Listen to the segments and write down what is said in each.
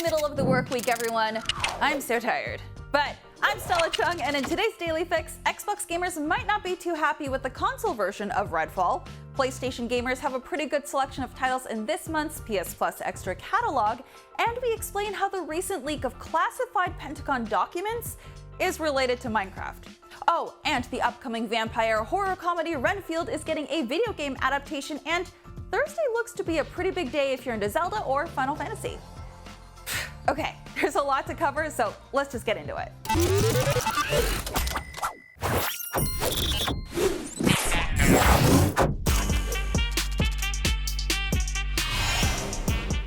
middle of the work week, everyone. I'm so tired. But I'm Stella Chung, and in today's Daily Fix, Xbox gamers might not be too happy with the console version of Redfall. PlayStation gamers have a pretty good selection of titles in this month's PS Plus Extra catalog, and we explain how the recent leak of classified Pentagon documents is related to Minecraft. Oh, and the upcoming vampire horror comedy Renfield is getting a video game adaptation, and Thursday looks to be a pretty big day if you're into Zelda or Final Fantasy. Okay, there's a lot to cover, so let's just get into it.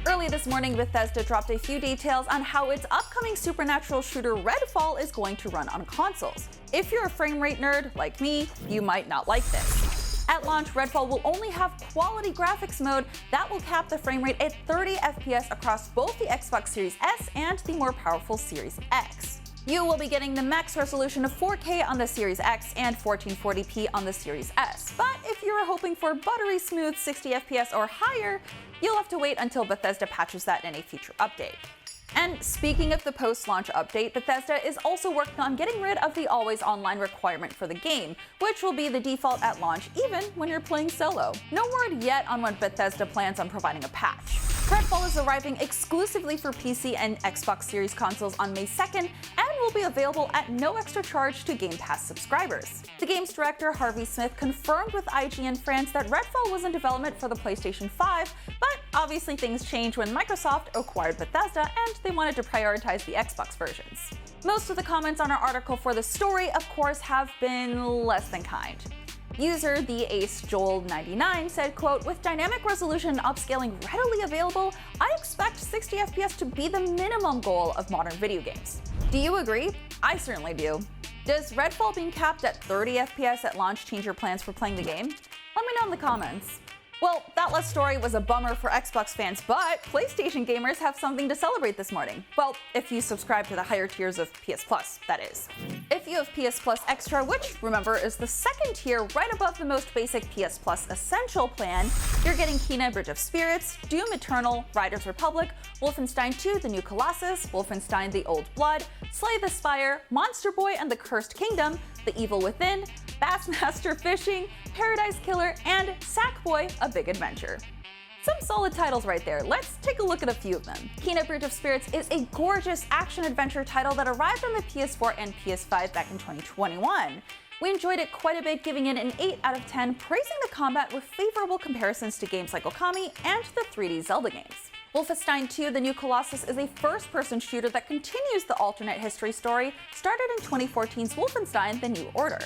Early this morning, Bethesda dropped a few details on how its upcoming supernatural shooter Redfall is going to run on consoles. If you're a frame rate nerd like me, you might not like this. At launch, Redfall will only have quality graphics mode that will cap the frame rate at 30 FPS across both the Xbox Series S and the more powerful Series X. You will be getting the max resolution of 4K on the Series X and 1440p on the Series S. But if you're hoping for buttery smooth 60 FPS or higher, you'll have to wait until Bethesda patches that in a future update. And speaking of the post-launch update, Bethesda is also working on getting rid of the always online requirement for the game, which will be the default at launch even when you're playing solo. No word yet on when Bethesda plans on providing a patch. Redfall is arriving exclusively for PC and Xbox Series consoles on May 2nd and will be available at no extra charge to Game Pass subscribers. The game's director Harvey Smith confirmed with IGN France that Redfall was in development for the PlayStation 5, but obviously things changed when Microsoft acquired Bethesda and they wanted to prioritize the Xbox versions. Most of the comments on our article for the story, of course, have been less than kind. User the Ace Joel 99 said, quote, "With dynamic resolution and upscaling readily available, I expect 60 FPS to be the minimum goal of modern video games." Do you agree? I certainly do. Does Redfall being capped at 30 FPS at launch change your plans for playing the game? Let me know in the comments. Well, that last story was a bummer for Xbox fans, but PlayStation gamers have something to celebrate this morning. Well, if you subscribe to the higher tiers of PS Plus, that is. If you have PS Plus Extra, which, remember, is the second tier right above the most basic PS Plus Essential plan, you're getting Kena Bridge of Spirits, Doom Eternal, Riders Republic, Wolfenstein 2 The New Colossus, Wolfenstein The Old Blood, Slay the Spire, Monster Boy and the Cursed Kingdom, The Evil Within, Bassmaster Fishing, Paradise Killer, and Sackboy: A Big Adventure. Some solid titles right there. Let's take a look at a few of them. Kena Bridge of Spirits is a gorgeous action-adventure title that arrived on the PS4 and PS5 back in 2021. We enjoyed it quite a bit, giving it an 8 out of 10, praising the combat with favorable comparisons to games like Okami and the 3D Zelda games. Wolfenstein 2 The New Colossus is a first-person shooter that continues the alternate history story started in 2014's Wolfenstein The New Order.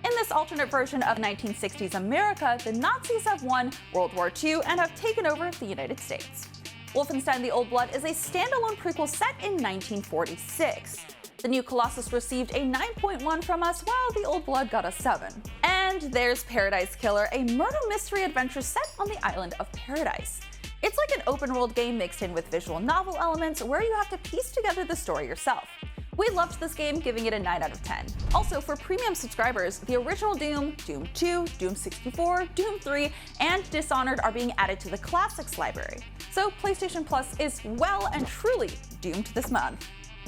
In this alternate version of 1960s America, the Nazis have won World War II and have taken over the United States. Wolfenstein The Old Blood is a standalone prequel set in 1946. The New Colossus received a 9.1 from us, while The Old Blood got a 7. And there's Paradise Killer, a murder mystery adventure set on the island of Paradise. It's like an open-world game mixed in with visual novel elements where you have to piece together the story yourself. We loved this game, giving it a 9 out of 10. Also, for premium subscribers, the original Doom, Doom 2, Doom 64, Doom 3, and Dishonored are being added to the Classics library. So PlayStation Plus is well and truly doomed this month.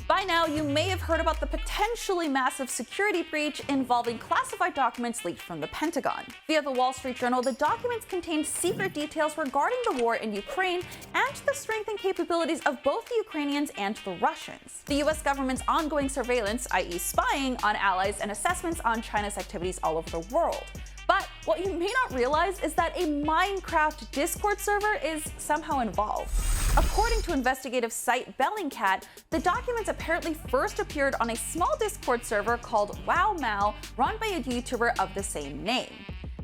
By now, you may have heard about the potentially massive security breach involving classified documents leaked from the Pentagon. Via the Wall Street Journal, the documents contained secret details regarding the war in Ukraine and the strength and capabilities of both the Ukrainians and the Russians. The US government's ongoing surveillance, i.e. spying, on allies and assessments on China's activities all over the world. But what you may not realize is that a Minecraft Discord server is somehow involved. According to investigative site Bellingcat, the documents apparently first appeared on a small Discord server called WowMao, run by a YouTuber of the same name.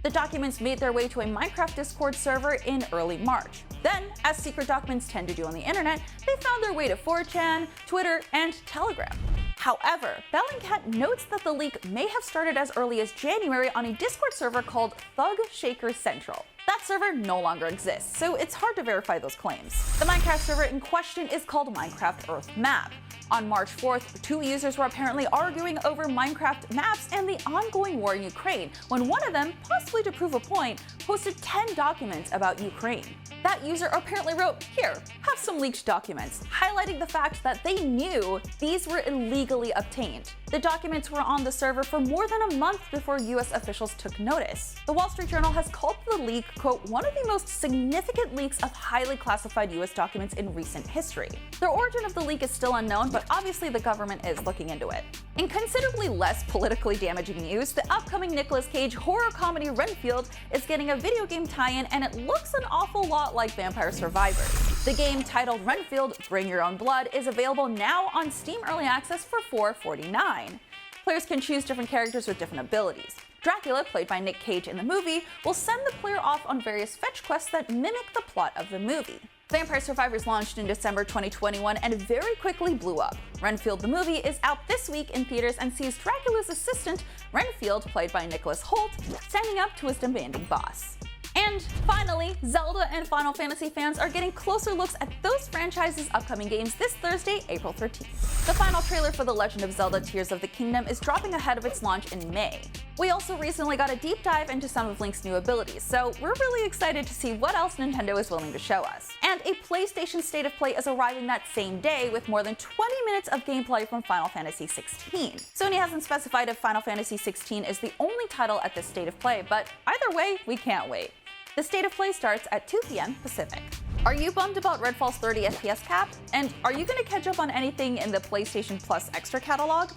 The documents made their way to a Minecraft Discord server in early March. Then, as secret documents tend to do on the internet, they found their way to 4chan, Twitter, and Telegram. However, Bellingcat notes that the leak may have started as early as January on a Discord server called Thug Shaker Central. That server no longer exists, so it's hard to verify those claims. The Minecraft server in question is called Minecraft Earth Map. On March 4th, two users were apparently arguing over Minecraft maps and the ongoing war in Ukraine, when one of them, possibly to prove a point, posted 10 documents about Ukraine. That user apparently wrote, "Here, have some leaked documents," highlighting the fact that they knew these were illegally obtained. The documents were on the server for more than a month before US officials took notice. The Wall Street Journal has called the leak, quote, "one of the most significant leaks of highly classified US documents in recent history." The origin of the leak is still unknown, but obviously the government is looking into it. In considerably less politically damaging news, the upcoming Nicolas Cage horror comedy Renfield is getting a video game tie-in, and it looks an awful lot like Vampire Survivors. The game, titled Renfield: Bring Your Own Blood, is available now on Steam Early Access for $4.49. Players can choose different characters with different abilities. Dracula, played by Nick Cage in the movie, will send the player off on various fetch quests that mimic the plot of the movie. Vampire Survivors launched in December 2021 and very quickly blew up. Renfield the movie is out this week in theaters and sees Dracula's assistant, Renfield, played by Nicholas Hoult, standing up to his demanding boss. And finally, Zelda and Final Fantasy fans are getting closer looks at those franchises' upcoming games this Thursday, April 13th. The final trailer for The Legend of Zelda: Tears of the Kingdom is dropping ahead of its launch in May. We also recently got a deep dive into some of Link's new abilities, so we're really excited to see what else Nintendo is willing to show us. And a PlayStation State of Play is arriving that same day with more than 20 minutes of gameplay from Final Fantasy XVI. Sony hasn't specified if Final Fantasy XVI is the only title at this State of Play, but either way, we can't wait. The State of Play starts at 2 p.m. Pacific. Are you bummed about Redfall's 30 FPS cap? And are you going to catch up on anything in the PlayStation Plus Extra catalog?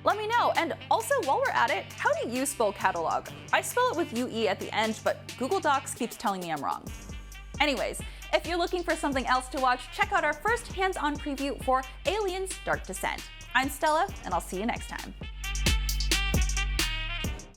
Let me know. And also, while we're at it, how do you spell catalog? I spell it with UE at the end, but Google Docs keeps telling me I'm wrong. Anyways, if you're looking for something else to watch, check out our first hands-on preview for Aliens: Dark Descent. I'm Stella, and I'll see you next time.